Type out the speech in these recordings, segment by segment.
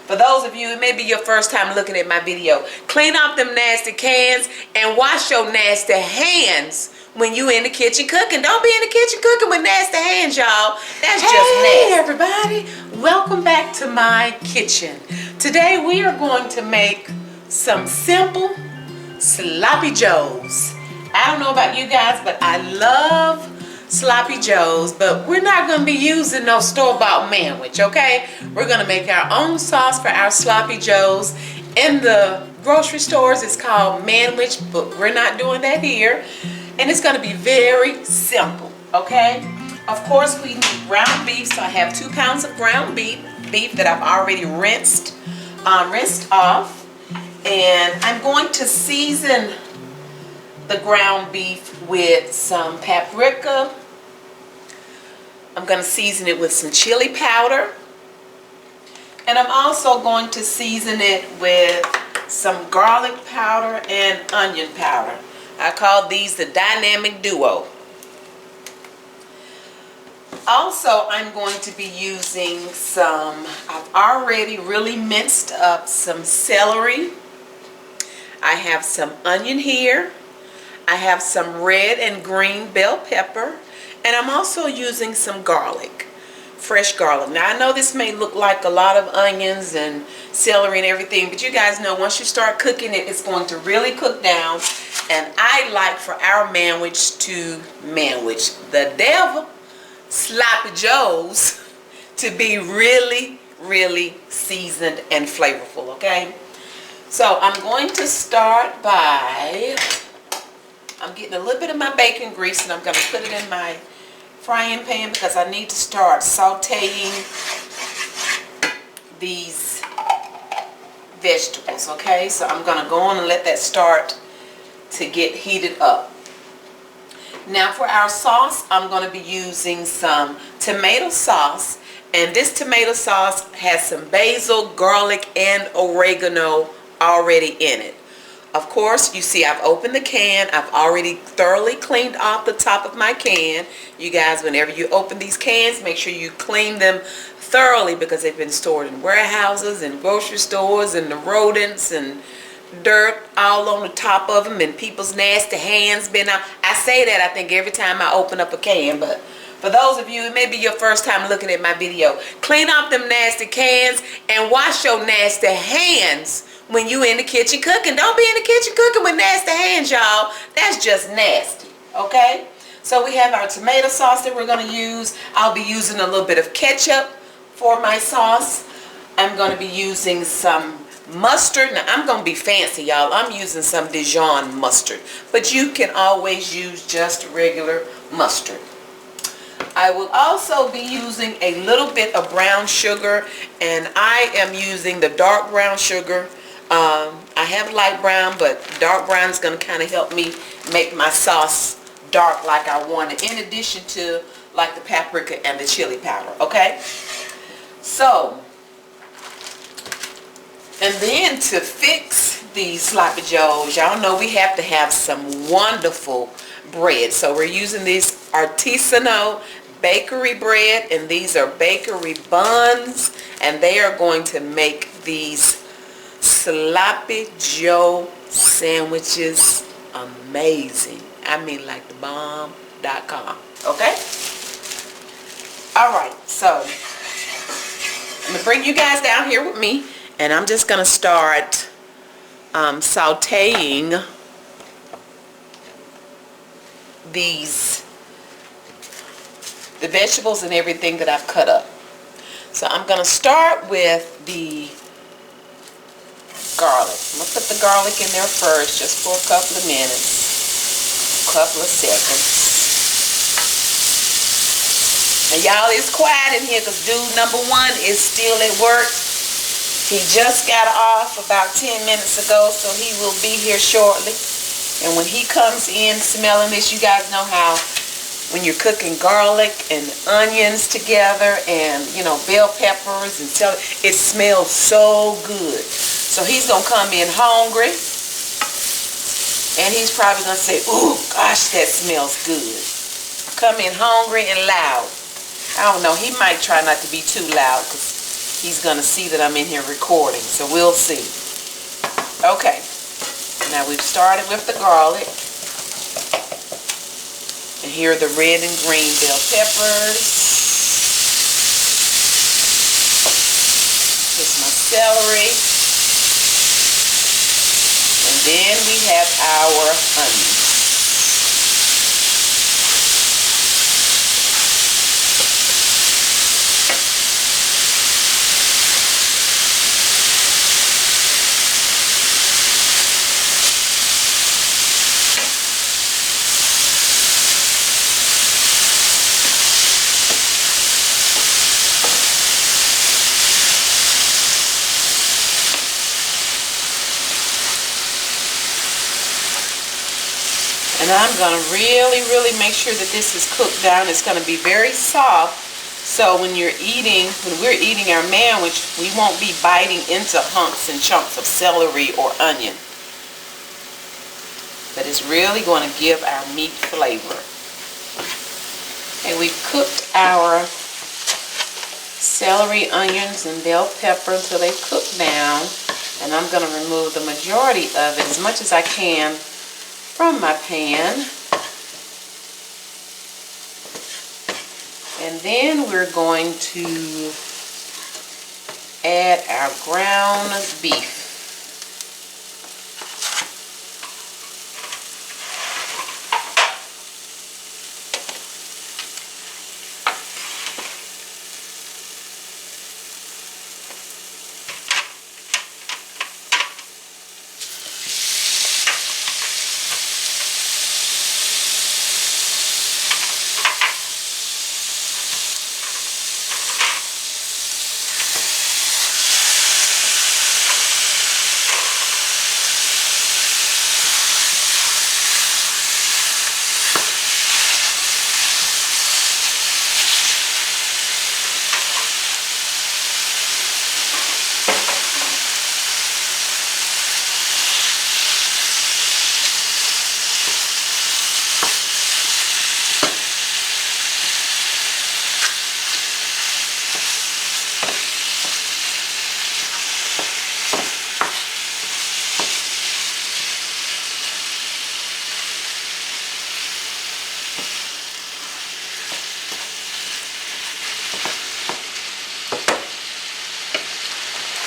For those of you, it may be your first time looking at my video. Clean off them nasty cans and wash your nasty hands when you in the kitchen cooking. Don't be in the kitchen cooking with nasty hands, y'all. That's just nasty. Hey everybody, welcome back to my kitchen. Today we are going to make some simple sloppy joes. I don't know about you guys, but I love sloppy joes, but we're not going to be using no store-bought manwich, okay? We're going to make our own sauce for our sloppy joes. In the grocery stores, it's called manwich, but we're not doing that here. And it's going to be very simple, okay? Of course, we need ground beef, so I have 2 pounds of ground beef that I've already rinsed off. And I'm going to season the ground beef with some paprika. I'm going to season it with some chili powder. And I'm also going to season it with some garlic powder and onion powder. I call these the dynamic duo. Also, I'm going to be using I've already really minced up some celery. I have some onion here. I have some red and green bell pepper, and I'm also using some garlic, fresh garlic. Now I know this may look like a lot of onions and celery and everything, but you guys know once you start cooking it, it's going to really cook down. And I like for our manwich the devil sloppy joes to be really, really seasoned and flavorful, okay? So I'm going to start by I'm getting a little bit of my bacon grease, and I'm going to put it in my frying pan because I need to start sauteing these vegetables, okay? So I'm going to go on and let that start to get heated up. Now for our sauce, I'm going to be using some tomato sauce, and this tomato sauce has some basil, garlic, and oregano already in it. Of course, you see I've opened the can. I've already thoroughly cleaned off the top of my can. You guys, whenever you open these cans, make sure you clean them thoroughly because they've been stored in warehouses and grocery stores, and the rodents and dirt all on the top of them, and people's nasty hands been out. I say that I think every time I open up a can, but for those of you, it may be your first time looking at my video. Clean off them nasty cans and wash your nasty hands when you in the kitchen cooking. Don't be in the kitchen cooking with nasty hands, y'all. That's just nasty, okay? So we have our tomato sauce that we're going to use. I'll be using a little bit of ketchup for my sauce. I'm going to be using some mustard. Now, I'm going to be fancy, y'all. I'm using some Dijon mustard, but you can always use just regular mustard. I will also be using a little bit of brown sugar, and I am using the dark brown sugar. I have light brown, but dark brown is going to kind of help me make my sauce dark like I want it, in addition to like the paprika and the chili powder, okay? So, and then to fix these sloppy joes, y'all know we have to have some wonderful bread. So we're using this artisanal bakery bread, and these are bakery buns, and they are going to make these sloppy joe sandwiches amazing. I mean, like the bomb.com, okay? Alright, so I'm going to bring you guys down here with me, and I'm just going to start sauteing the vegetables and everything that I've cut up. So I'm going to start with the garlic. I'm going to put the garlic in there first, just for a couple of minutes, a couple of seconds. And y'all, it's quiet in here because dude number 1 is still at work. He just got off about 10 minutes ago, so he will be here shortly. And when he comes in smelling this, you guys know how when you're cooking garlic and onions together and, you know, bell peppers and celery, it smells so good. So he's going to come in hungry, and he's probably going to say, ooh, gosh, that smells good. Come in hungry and loud. I don't know, he might try not to be too loud because he's going to see that I'm in here recording. So we'll see. Okay. Now we've started with the garlic. And here are the red and green bell peppers. Here's my celery. And then we have our onions. And I'm going to really make sure that this is cooked down. It's going to be very soft. So when we're eating our sandwich, we won't be biting into hunks and chunks of celery or onion. But it's really going to give our meat flavor. And we've cooked our celery, onions, and bell pepper until they cook down. And I'm going to remove the majority of it, as much as I can, from my pan. And then we're going to add our ground beef.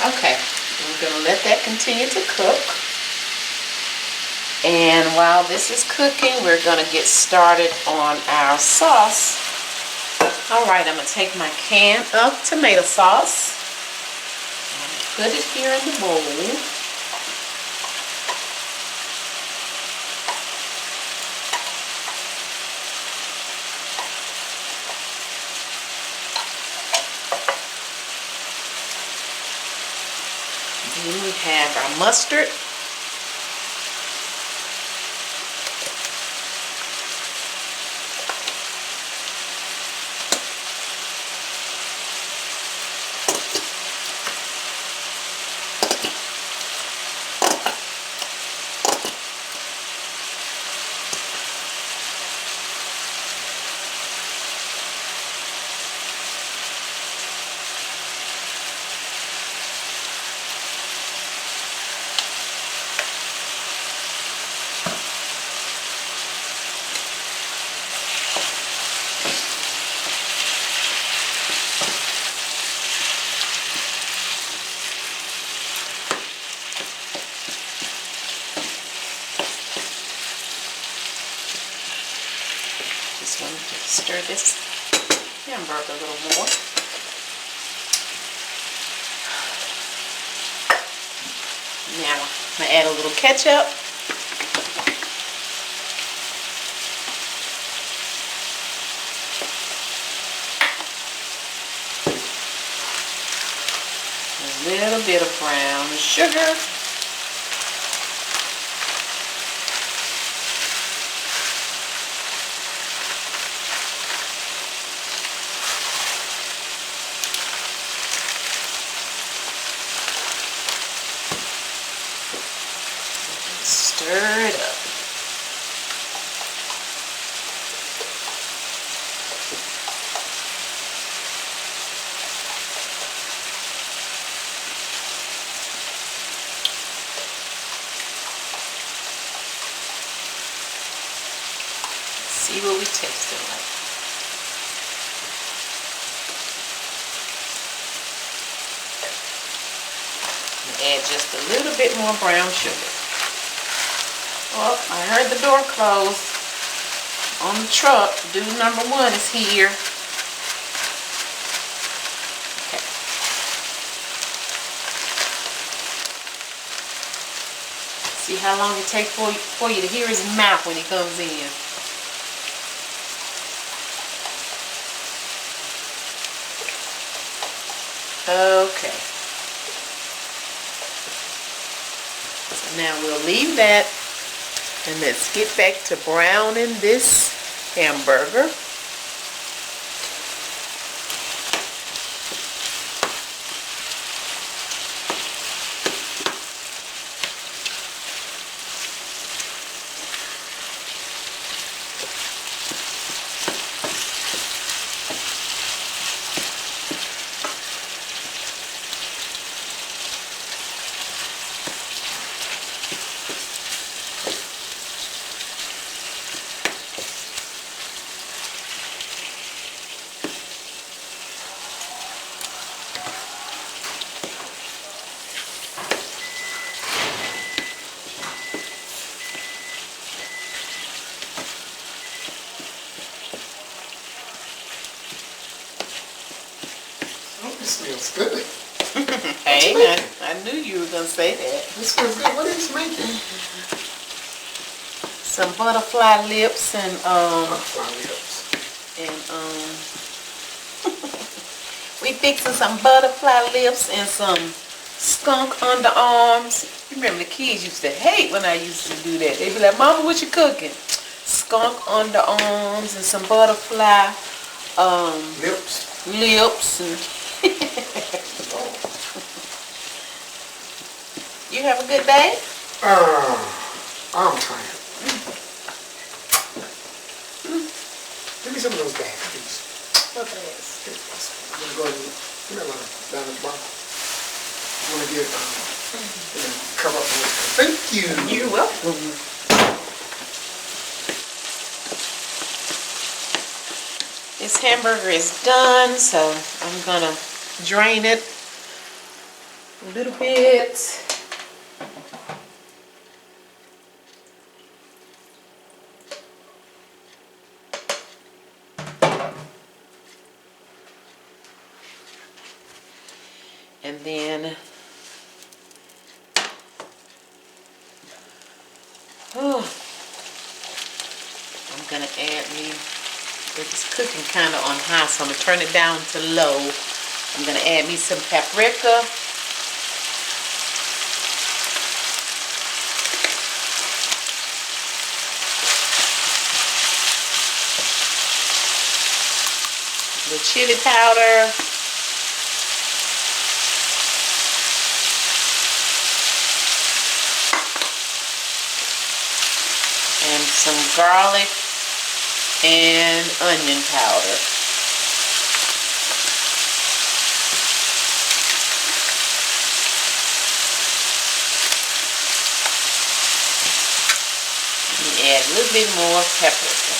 Okay, we're going to let that continue to cook. And while this is cooking, we're going to get started on our sauce. Alright, I'm going to take my can of tomato sauce and put it here in the bowl. Then we have our mustard. Stir this hamburger a little more. Now I'm going to add a little ketchup. A little bit of brown sugar. Stir it up. see what we tasting like. Add just a little bit more brown sugar. Oh, I heard the door close on the truck. Dude number 1 is here. Okay. See how long it takes for you to hear his mouth when he comes in. Okay. Now we'll leave that, and let's get back to browning this hamburger. Smells good. Hey, I knew you were going to say that. This smells good. What is making? Some butterfly lips and Butterfly lips. We fixing some butterfly lips and some skunk underarms. You remember the kids used to hate when I used to do that. They'd be like, "Mama, what you cooking?" Skunk underarms and some butterfly lips and You have a good day? I'm tired. Give me some of those bags, please. What bags? I'm going to go ahead and give me a line down at the bottom. I want to get cover up on this. Thank you. You're welcome. This hamburger is done, so I'm gonna drain it a little bit. And then I'm gonna add me, it's cooking kind of on high, so I'm gonna turn it down to low. I'm gonna add me some paprika. The chili powder. And some garlic and onion powder. Let me add a little bit more paprika.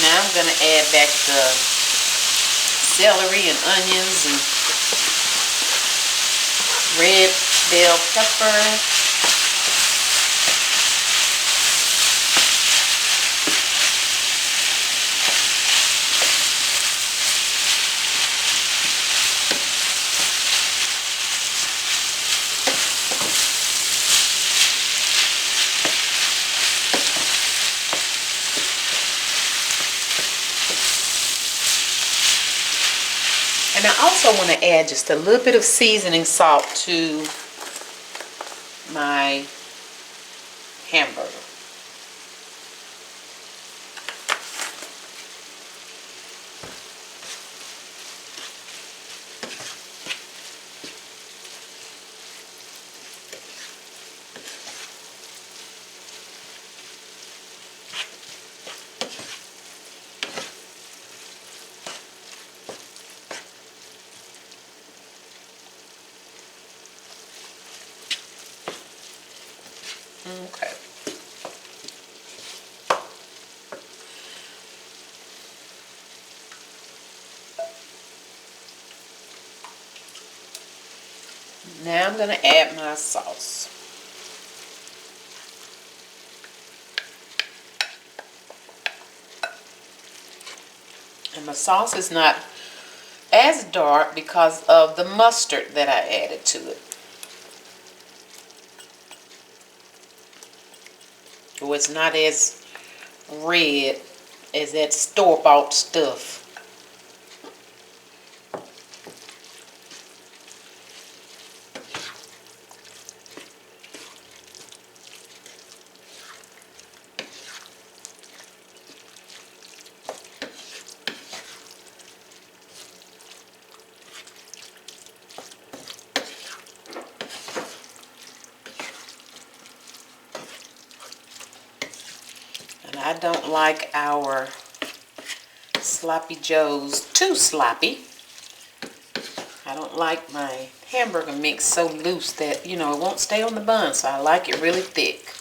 Now I'm going to add back the celery and onions and red bell pepper. And I also want to add just a little bit of seasoning salt to my hamburger. Okay. Now I'm going to add my sauce. And my sauce is not as dark because of the mustard that I added to it. So it's not as red as that store-bought stuff. I don't like our sloppy joes too sloppy. I don't like my hamburger mix so loose that, you know, it won't stay on the bun, so I like it really thick.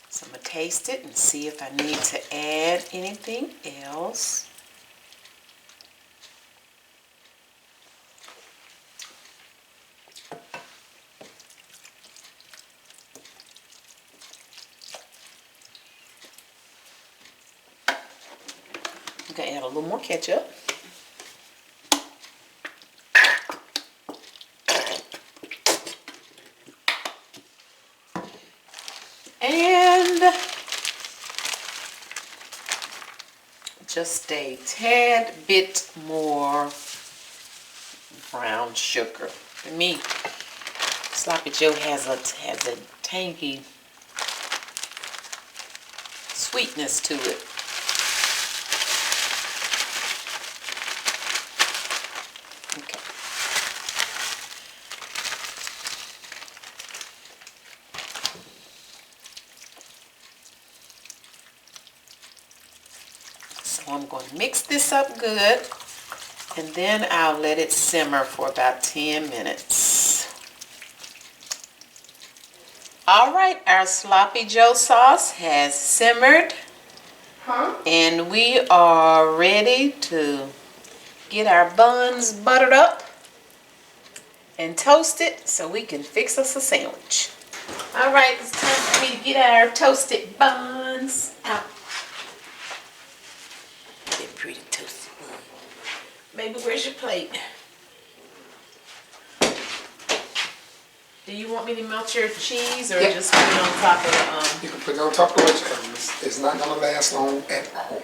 So I'm going to taste it and see if I need to add anything else. I'm going to add a little more ketchup. And just a tad bit more brown sugar. For me, sloppy joe has a tangy sweetness to it. Okay. So I'm going to mix this up good, and then I'll let it simmer for about 10 minutes. Alright, our sloppy joe sauce has simmered, and we are ready to get our buns buttered up and toasted so we can fix us a sandwich. Alright, it's time for me to get our toasted buns out. They're pretty toasted buns. Baby, where's your plate? Do you want me to melt your cheese or just put it on top of the... You can put it on top of the wedge. It's not going to last long at all.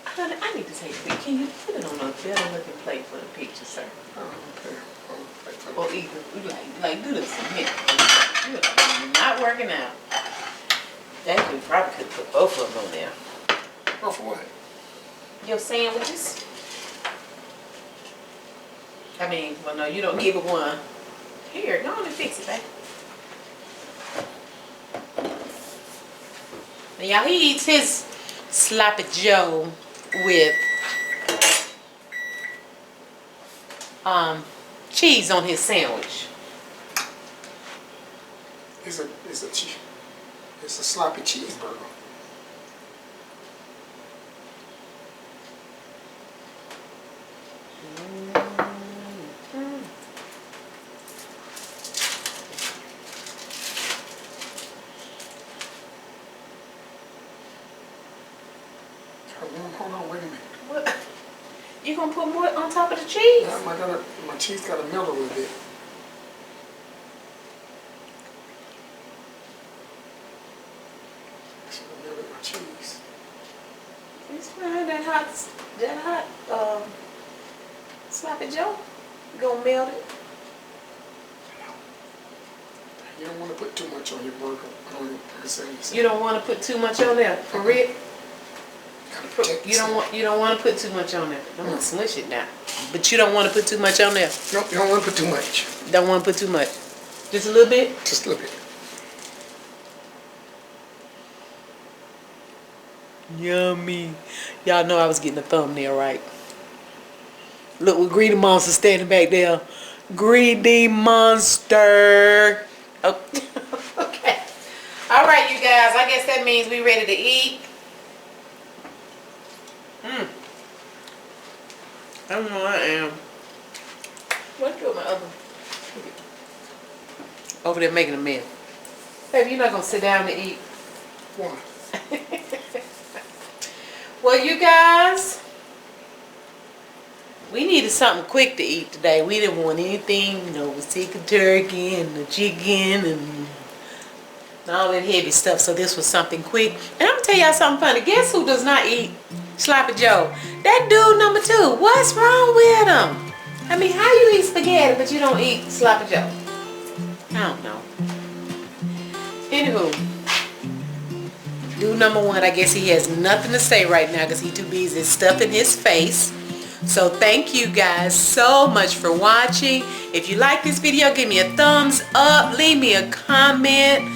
Honey, I need to take a picture. Can you put it on a better looking plate for the picture, sir? Okay. Or either, like do this in here. You're not working out. That you probably could put both of them on there. Both of what? Your sandwiches. I mean, well, no, you don't give it one. Here, go on and fix it, babe. Now, y'all, he eats his sloppy joe with cheese on his sandwich. It's a sloppy cheeseburger. Hold on, wait a minute. What? You gonna put more on top of the cheese? Yeah, my cheese gotta melt a little bit. Should have melted my cheese. It's fine. That hot sloppy joe. You gonna melt it? You don't want to put too much on your burger. You don't want to put too much on there, for real? You don't want to put too much on there. I'm gonna smush it now. But you don't want to put too much on there. Nope, you don't want to put too much. Don't want to put too much. Just a little bit? Just a little bit. Yummy. Y'all know I was getting a thumbnail right. Look with Greedy Monster standing back there. Greedy Monster. Oh. Okay. All right, you guys. I guess that means we ready to eat. I don't know I am. What's doing my other? Over there making a mess. Baby, you're not gonna sit down to eat. Why? Well, you guys, we needed something quick to eat today. We didn't want anything, chicken turkey and the chicken and all that heavy stuff. So this was something quick. And I'm gonna tell y'all something funny. Guess who does not eat Sloppy Joe? That dude number 2. What's wrong with him? I mean, how you eat spaghetti but you don't eat Sloppy Joe? I don't know. Anywho, dude number 1, I guess he has nothing to say right now because he's too busy stuffing his face. So thank you guys so much for watching. If you like this video, give me a thumbs up, leave me a comment,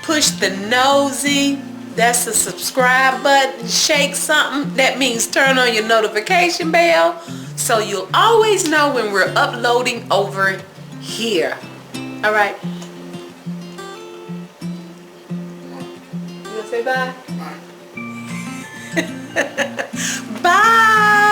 push the nosy, that's the subscribe button, shake something, that means turn on your notification bell so you'll always know when we're uploading over here. All right. You want to say bye? Bye. Bye.